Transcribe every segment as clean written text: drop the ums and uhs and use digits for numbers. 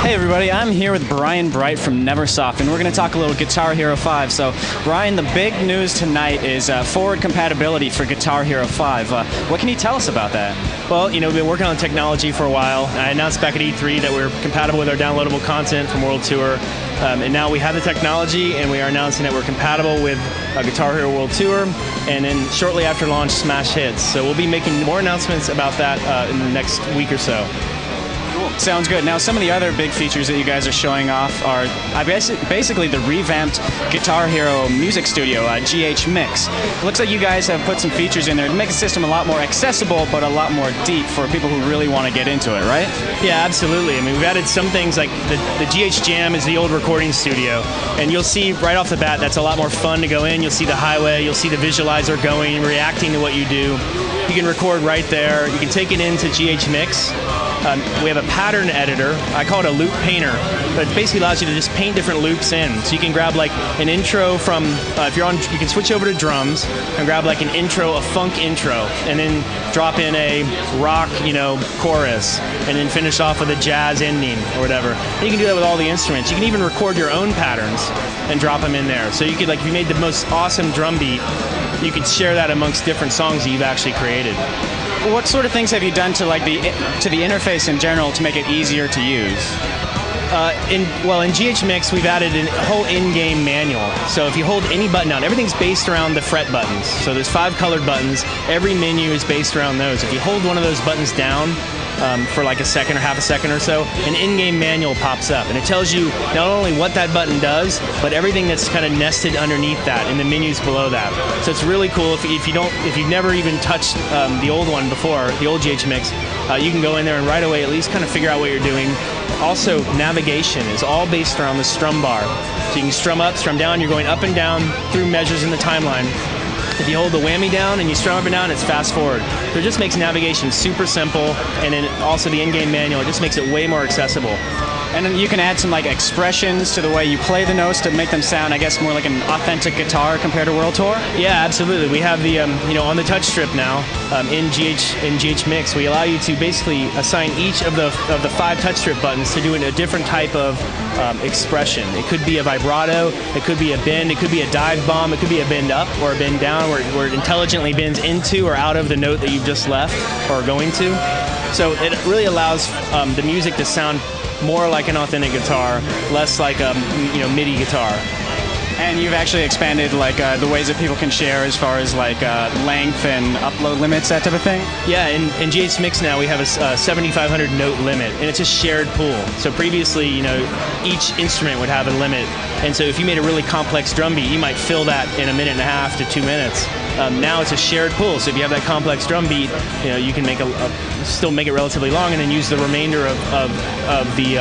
Hey everybody, I'm here with Brian Bright from Neversoft, and we're going to talk a little Guitar Hero 5. So, Brian, the big news tonight is forward compatibility for Guitar Hero 5. What can you tell us about that? Well, we've been working on technology for a while. I announced back at E3 that we're compatible with our downloadable content from World Tour, and now we have the technology, and we are announcing that we're compatible with Guitar Hero World Tour, and then shortly after launch, Smash Hits. So we'll be making more announcements about that in the next week or so. Sounds good. Now, some of the other big features that you guys are showing off are basically the revamped Guitar Hero music studio, GHMix. Looks like you guys have put some features in there to make the system a lot more accessible, but a lot more deep for people who really want to get into it, right? Yeah, absolutely. I mean, we've added some things like the GH Jam is the old recording studio, and you'll see right off the bat that's a lot more fun to go in. You'll see the highway, you'll see the visualizer going, reacting to what you do. You can record right there. You can take it into GHMix. We have a pattern editor. I call it a loop painter, but it basically allows you to just paint different loops in. So you can grab like an intro from, if you're on, you can switch over to drums and grab like an intro, a funk intro, and then drop in a rock, chorus, and then finish off with a jazz ending or whatever. And you can do that with all the instruments. You can even record your own patterns and drop them in there. So you could, like, if you made the most awesome drum beat, you could share that amongst different songs that you've actually created. What sort of things have you done to the interface in general to make it easier to use? In GHMix, we've added a whole in-game manual. So if you hold any button down, everything's based around the fret buttons. So there's 5 colored buttons. Every menu is based around those. If you hold one of those buttons down for like a second or half a second or so, an in-game manual pops up, and it tells you not only what that button does, but everything that's kind of nested underneath that in the menus below that. So it's really cool. If you've never even touched the old one before, the old GHMix, you can go in there and right away at least kind of figure out what you're doing. Also, navigation is all based around the strum bar. So you can strum up, strum down. You're going up and down through measures in the timeline. If you hold the whammy down and you strum up and down, it's fast forward. So it just makes navigation super simple, and then also the in-game manual, it just makes it way more accessible. And then you can add some like expressions to the way you play the notes to make them sound, I guess, more like an authentic guitar compared to World Tour? Yeah, absolutely. We have the, on the touch strip now, in GHMix, we allow you to basically assign each of the 5 touch strip buttons to doing a different type of expression. It could be a vibrato, it could be a bend, it could be a dive bomb, it could be a bend up or a bend down where it intelligently bends into or out of the note that you've just left or are going to. So it really allows the music to sound more like an authentic guitar, less like a MIDI guitar. And you've actually expanded like the ways that people can share as far as like length and upload limits, that type of thing? Yeah, in GHMix now we have a 7,500 note limit, and it's a shared pool. So previously, each instrument would have a limit, and so if you made a really complex drum beat, you might fill that in 1.5 to 2 minutes. Now it's a shared pool, so if you have that complex drum beat, you can make still make it relatively long, and then use the remainder of the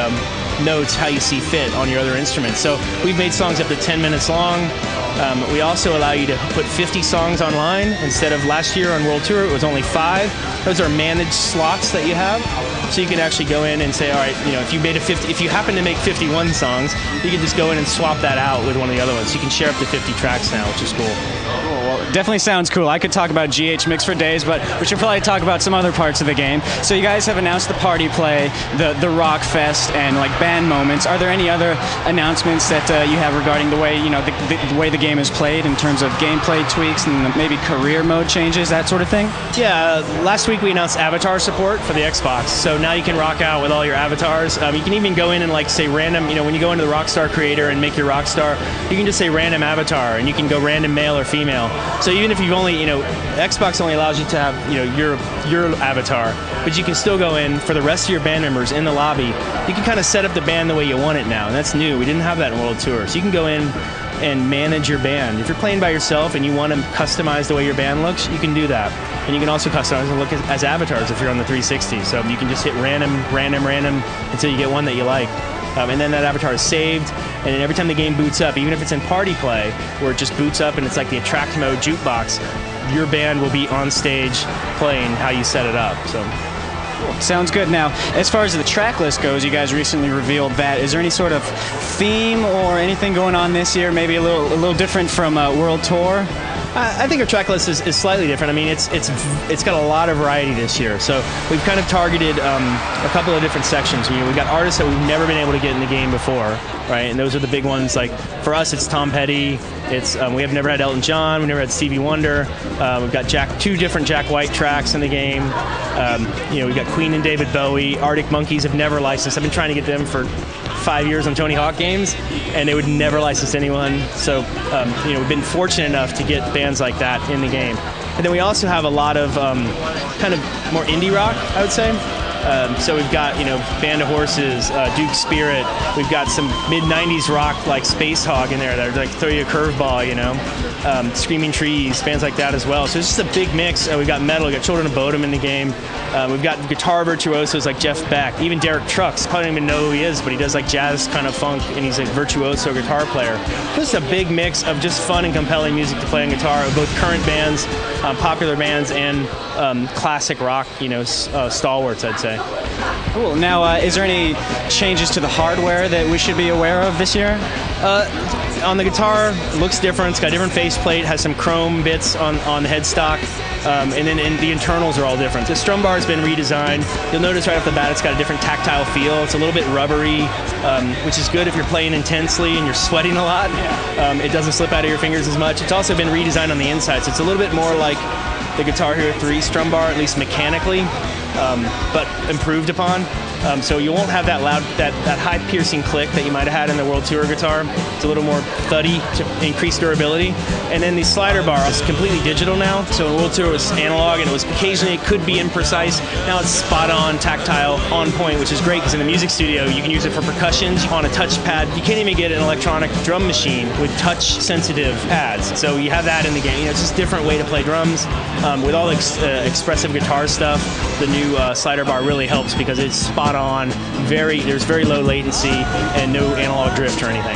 notes how you see fit on your other instruments. So we've made songs up to 10 minutes long. We also allow you to put 50 songs online instead of last year on World Tour. It was only 5. Those are managed slots that you have, so you can actually go in and say, all right, if you happen to make 51 songs, you can just go in and swap that out with one of the other ones. You can share up to 50 tracks now, which is cool. Definitely sounds cool. I could talk about GHMix for days, but we should probably talk about some other parts of the game. So you guys have announced the party play, the rock fest, and like band moments. Are there any other announcements that you have regarding the way the way the game is played in terms of gameplay tweaks and maybe career mode changes, that sort of thing? Yeah, last week we announced avatar support for the Xbox. So now you can rock out with all your avatars. You can even go in and like say random. When you go into the Rockstar Creator and make your Rockstar, you can just say random avatar, and you can go random male or female. So even if you've only, Xbox only allows you to have, your avatar, but you can still go in for the rest of your band members in the lobby. You can kind of set up the band the way you want it now, and that's new. We didn't have that in World Tour. So you can go in and manage your band. If you're playing by yourself and you want to customize the way your band looks, you can do that. And you can also customize and look as avatars if you're on the 360. So you can just hit random until you get one that you like. And then that avatar is saved, and then every time the game boots up, even if it's in party play, where it just boots up and it's like the attract mode jukebox, your band will be on stage playing how you set it up. So Sounds good. Now, as far as the track list goes, you guys recently revealed that. Is there any sort of theme or anything going on this year? Maybe a little different from World Tour? I think our track list is slightly different. I mean, it's got a lot of variety this year. So we've kind of targeted a couple of different sections. We've got artists that we've never been able to get in the game before, right? And those are the big ones. Like for us, it's Tom Petty. It's we have never had Elton John. We've never had Stevie Wonder. We've got two different Jack White tracks in the game. We've got Queen and David Bowie. Arctic Monkeys have never licensed. I've been trying to get them for 5 years on Tony Hawk games, and they would never license anyone. So, we've been fortunate enough to get bands like that in the game. And then we also have a lot of kind of more indie rock, I would say. So we've got, Band of Horses, Duke Spirit. We've got some mid-90s rock like Space Hog in there that are like throw you a curveball, Screaming Trees, bands like that as well. So it's just a big mix. We've got metal, we've got Children of Bodom in the game. We've got guitar virtuosos like Jeff Beck. Even Derek Trucks, probably don't even know who he is, but he does like jazz kind of funk, and he's a virtuoso guitar player. Just a big mix of just fun and compelling music to play on guitar, both current bands, popular bands, and classic rock, stalwarts, I'd say. Cool. Now, is there any changes to the hardware that we should be aware of this year? On the guitar, it looks different. It's got a different faceplate, has some chrome bits on the headstock, and then the internals are all different. The strum bar has been redesigned. You'll notice right off the bat it's got a different tactile feel. It's a little bit rubbery, which is good if you're playing intensely and you're sweating a lot. It doesn't slip out of your fingers as much. It's also been redesigned on the inside, so it's a little bit more like the Guitar Hero 3 strum bar, at least mechanically, but improved upon. So you won't have that loud, that high piercing click that you might have had in the World Tour guitar. It's a little more thuddy to increase durability. And then the slider bar is completely digital now. So in World Tour it was analog, and it was occasionally it could be imprecise. Now it's spot on, tactile, on point, which is great because in the music studio you can use it for percussion on a touchpad. You can't even get an electronic drum machine with touch sensitive pads. So you have that in the game. It's just a different way to play drums. With all the expressive guitar stuff, the new slider bar really helps because it's spot on. There's very low latency and no analog drift or anything.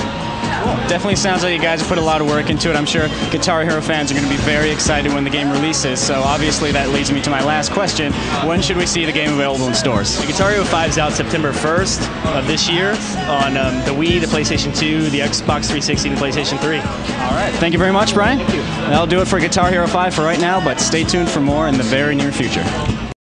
Cool. Definitely sounds like you guys have put a lot of work into it. I'm sure Guitar Hero fans are going to be very excited when the game releases. So obviously that leads me to my last question. When should we see the game available in stores? The Guitar Hero 5 is out September 1st of this year on the Wii, the PlayStation 2, the Xbox 360, and the PlayStation 3. All right. Thank you very much, Brian. Thank you. That'll do it for Guitar Hero 5 for right now, but stay tuned for more in the very near future.